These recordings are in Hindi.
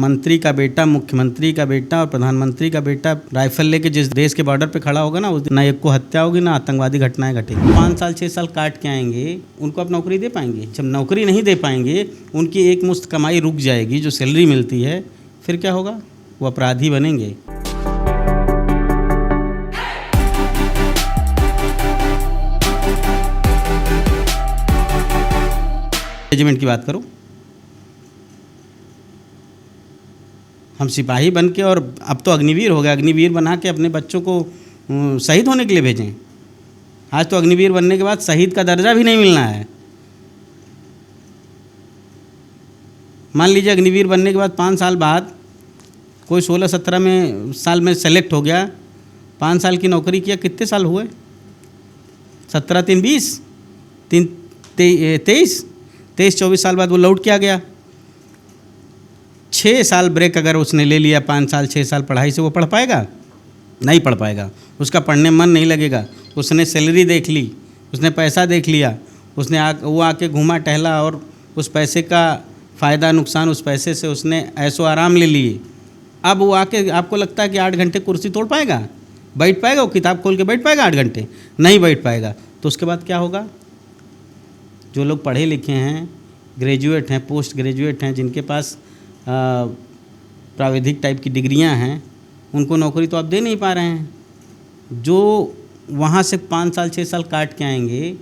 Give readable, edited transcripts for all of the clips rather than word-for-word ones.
मंत्री का बेटा, मुख्यमंत्री का बेटा और प्रधानमंत्री का बेटा राइफल लेके जिस देश के बॉर्डर पे खड़ा होगा ना, उस दिन ना एक को हत्या होगी ना आतंकवादी घटनाएं घटेंगी। 5 साल 6 साल काट के आएंगे, उनको आप नौकरी दे पाएंगे? जब नौकरी नहीं दे पाएंगे, उनकी एक मुश्त कमाई रुक जाएगी, जो सैलरी मिलती है, फिर क्या होगा? वो अपराधी बनेंगे। रेजिमेंट की बात करूं, हम सिपाही बन के, और अब तो अग्निवीर हो गया, अग्निवीर बना के अपने बच्चों को शहीद होने के लिए भेजें। आज तो अग्निवीर बनने के बाद शहीद का दर्जा भी नहीं मिलना है। मान लीजिए अग्निवीर बनने के बाद 5 साल बाद कोई 16-17 साल में सेलेक्ट हो गया, 5 साल की नौकरी किया, कितने साल हुए? 17 3 20 3 23-24 साल बाद वो लौट के आ गया। 6 साल ब्रेक अगर उसने ले लिया, 5 साल 6 साल पढ़ाई से, वो पढ़ पाएगा? नहीं पढ़ पाएगा। उसका पढ़ने मन नहीं लगेगा। उसने सैलरी देख ली, उसने पैसा देख लिया, वो आके घूमा टहला और उस पैसे का फ़ायदा नुकसान, उस पैसे से उसने ऐशो आराम ले लिए। अब वो आके आपको लगता है कि 8 घंटे कुर्सी तोड़ पाएगा? बैठ पाएगा? वो किताब खोल के बैठ पाएगा 8 घंटे? नहीं बैठ पाएगा। तो उसके बाद क्या होगा? जो लोग पढ़े लिखे हैं, ग्रेजुएट हैं, पोस्ट ग्रेजुएट हैं, जिनके पास प्राविधिक टाइप की डिग्रियां हैं, उनको नौकरी तो आप दे नहीं पा रहे हैं। जो वहाँ से 5 साल 6 साल काट के आएंगे,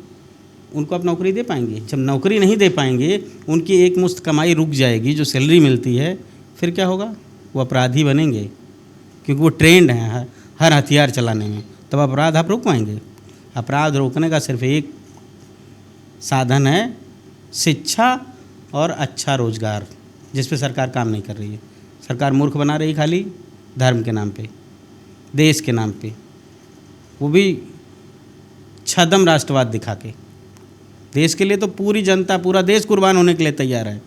उनको आप नौकरी दे पाएंगे? जब नौकरी नहीं दे पाएंगे, उनकी एक मुश्त कमाई रुक जाएगी, जो सैलरी मिलती है, फिर क्या होगा? वो अपराधी बनेंगे, क्योंकि वो ट्रेंड हैं हर हथियार चलाने में। तब अपराध आप रोक पाएंगे? अपराध रोकने का सिर्फ एक साधन है, शिक्षा और अच्छा रोजगार, जिस पे सरकार काम नहीं कर रही है। सरकार मूर्ख बना रही खाली धर्म के नाम पे, देश के नाम पे, वो भी छद्म राष्ट्रवाद दिखा के। देश के लिए तो पूरी जनता, पूरा देश कुर्बान होने के लिए तैयार है,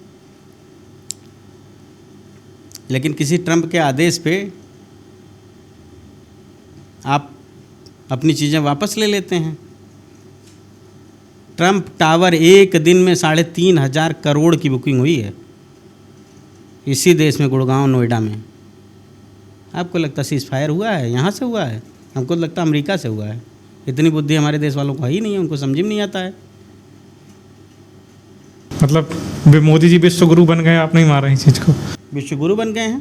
लेकिन किसी ट्रंप के आदेश पे आप अपनी चीज़ें वापस ले लेते हैं। ट्रंप टावर एक दिन में 3,500 करोड़ की बुकिंग हुई है इसी देश में, गुड़गांव नोएडा में। आपको लगता सीज फायर हुआ है? यहाँ से हुआ है? हमको लगता अमेरिका से हुआ है। इतनी बुद्धि हमारे देश वालों को ही नहीं है, उनको समझ में नहीं आता है। मतलब मोदी जी विश्वगुरु बन गए, आप नहीं मार रहे इस चीज़ को? विश्वगुरु बन गए हैं।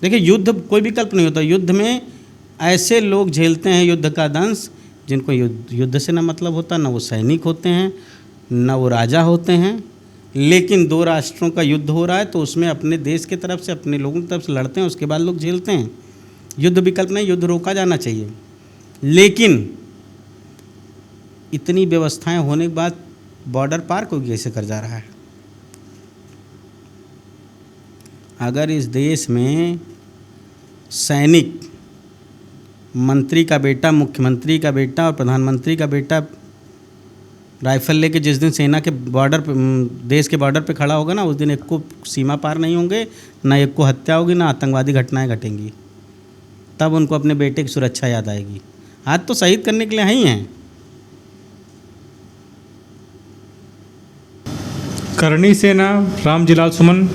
देखिए, युद्ध कोई विकल्प नहीं होता। युद्ध में ऐसे लोग झेलते हैं युद्ध का दंश, जिनको युद्ध से ना मतलब होता, ना वो सैनिक होते हैं, ना वो राजा होते हैं। लेकिन 2 राष्ट्रों का युद्ध हो रहा है, तो उसमें अपने देश की तरफ से, अपने लोगों की तरफ से लड़ते हैं, उसके बाद लोग झेलते हैं। युद्ध विकल्प नहीं, युद्ध रोका जाना चाहिए। लेकिन इतनी व्यवस्थाएं होने के बाद बॉर्डर पार कोई कैसे कर जा रहा है? अगर इस देश में सैनिक, मंत्री का बेटा, मुख्यमंत्री का बेटा और प्रधानमंत्री का बेटा राइफल लेके जिस दिन सेना के बॉर्डर पे, देश के बॉर्डर पे खड़ा होगा ना, उस दिन एक को सीमा पार नहीं होंगे, ना एक को हत्या होगी, ना आतंकवादी घटनाएं घटेंगी। तब उनको अपने बेटे की सुरक्षा याद आएगी। आज तो शहीद करने के लिए ही हैं। करणी सेना रामजी लाल सुमन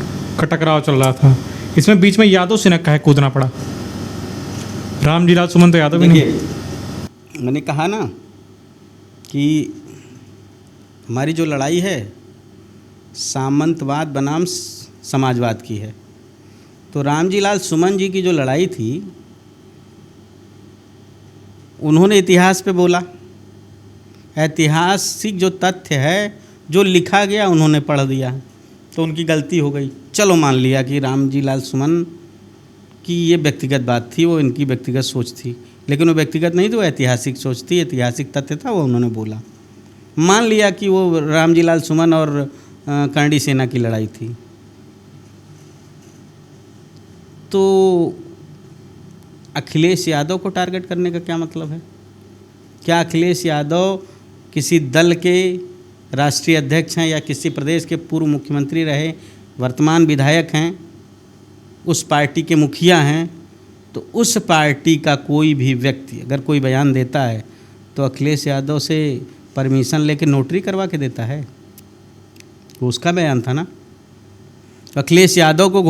का टकराव चल रहा था, इसमें बीच में यादव सेना का है कूदना पड़ा। रामजी लाल सुमन तो यादव भी नहीं। मैंने कहा ना कि हमारी जो लड़ाई है सामंतवाद बनाम समाजवाद की है। तो रामजी लाल सुमन जी की जो लड़ाई थी, उन्होंने इतिहास पे बोला। ऐतिहासिक जो तथ्य है, जो लिखा गया, उन्होंने पढ़ दिया, तो उनकी गलती हो गई। चलो मान लिया कि रामजी लाल सुमन की ये व्यक्तिगत बात थी, वो इनकी व्यक्तिगत सोच थी, लेकिन वो व्यक्तिगत नहीं थी, वो ऐतिहासिक सोच थी, ऐतिहासिक तथ्य था, वो उन्होंने बोला। मान लिया कि वो रामजी लाल सुमन और करणी सेना की लड़ाई थी। तो अखिलेश यादव को टारगेट करने का क्या मतलब है? क्या अखिलेश यादव किसी दल के राष्ट्रीय अध्यक्ष हैं या किसी प्रदेश के पूर्व मुख्यमंत्री रहे, वर्तमान विधायक हैं, उस पार्टी के मुखिया हैं? तो उस पार्टी का कोई भी व्यक्ति अगर कोई बयान देता है, तो अखिलेश यादव से परमिशन लेके नोटरी करवा के देता है? वो उसका बयान था ना। अखिलेश यादव को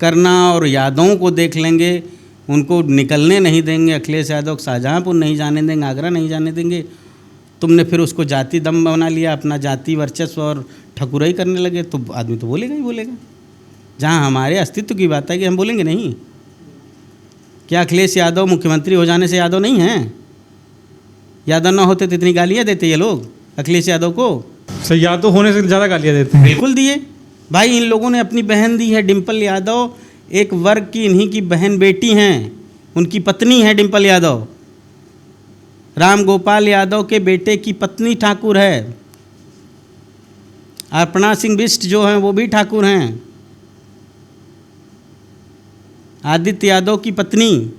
करना और यादवों को देख लेंगे, उनको निकलने नहीं देंगे, अखिलेश यादव को शाहजहाँपुर नहीं जाने देंगे, आगरा नहीं जाने देंगे। तुमने फिर उसको जाति दम बना लिया, अपना जाति वर्चस्व और ठकुराई करने लगे, तो आदमी तो बोलेगा ही बोलेगा। जहाँ हमारे अस्तित्व की बात है कि हम बोलेंगे नहीं। क्या अखिलेश यादव मुख्यमंत्री हो जाने से यादव नहीं हैं? यादव ना होते तो इतनी गालियाँ देते ये लोग अखिलेश यादव को। सर यादव होने से ज़्यादा गालियाँ देते हैं। बिल्कुल दिए भाई। इन लोगों ने अपनी बहन दी है डिम्पल यादव, एक वर्ग की इन्हीं की बहन बेटी हैं, उनकी पत्नी है डिम्पल यादव। राम गोपाल यादव के बेटे की पत्नी ठाकुर है। अर्पणा सिंह बिष्ट जो हैं वो भी ठाकुर हैं। आदित्य यादव की पत्नी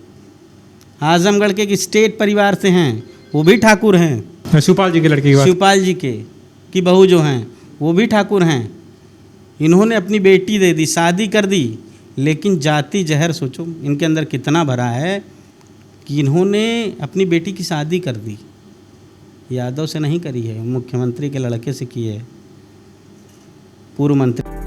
आजमगढ़ के एक स्टेट परिवार से हैं, वो भी ठाकुर हैं। शिवपाल जी के लड़के की बात। शिवपाल जी की बहू जो हैं वो भी ठाकुर हैं। इन्होंने अपनी बेटी दे दी, शादी कर दी, लेकिन जाति जहर सोचो इनके अंदर कितना भरा है कि इन्होंने अपनी बेटी की शादी कर दी। यादव से नहीं करी है, मुख्यमंत्री के लड़के से की है, पूर्व मंत्री।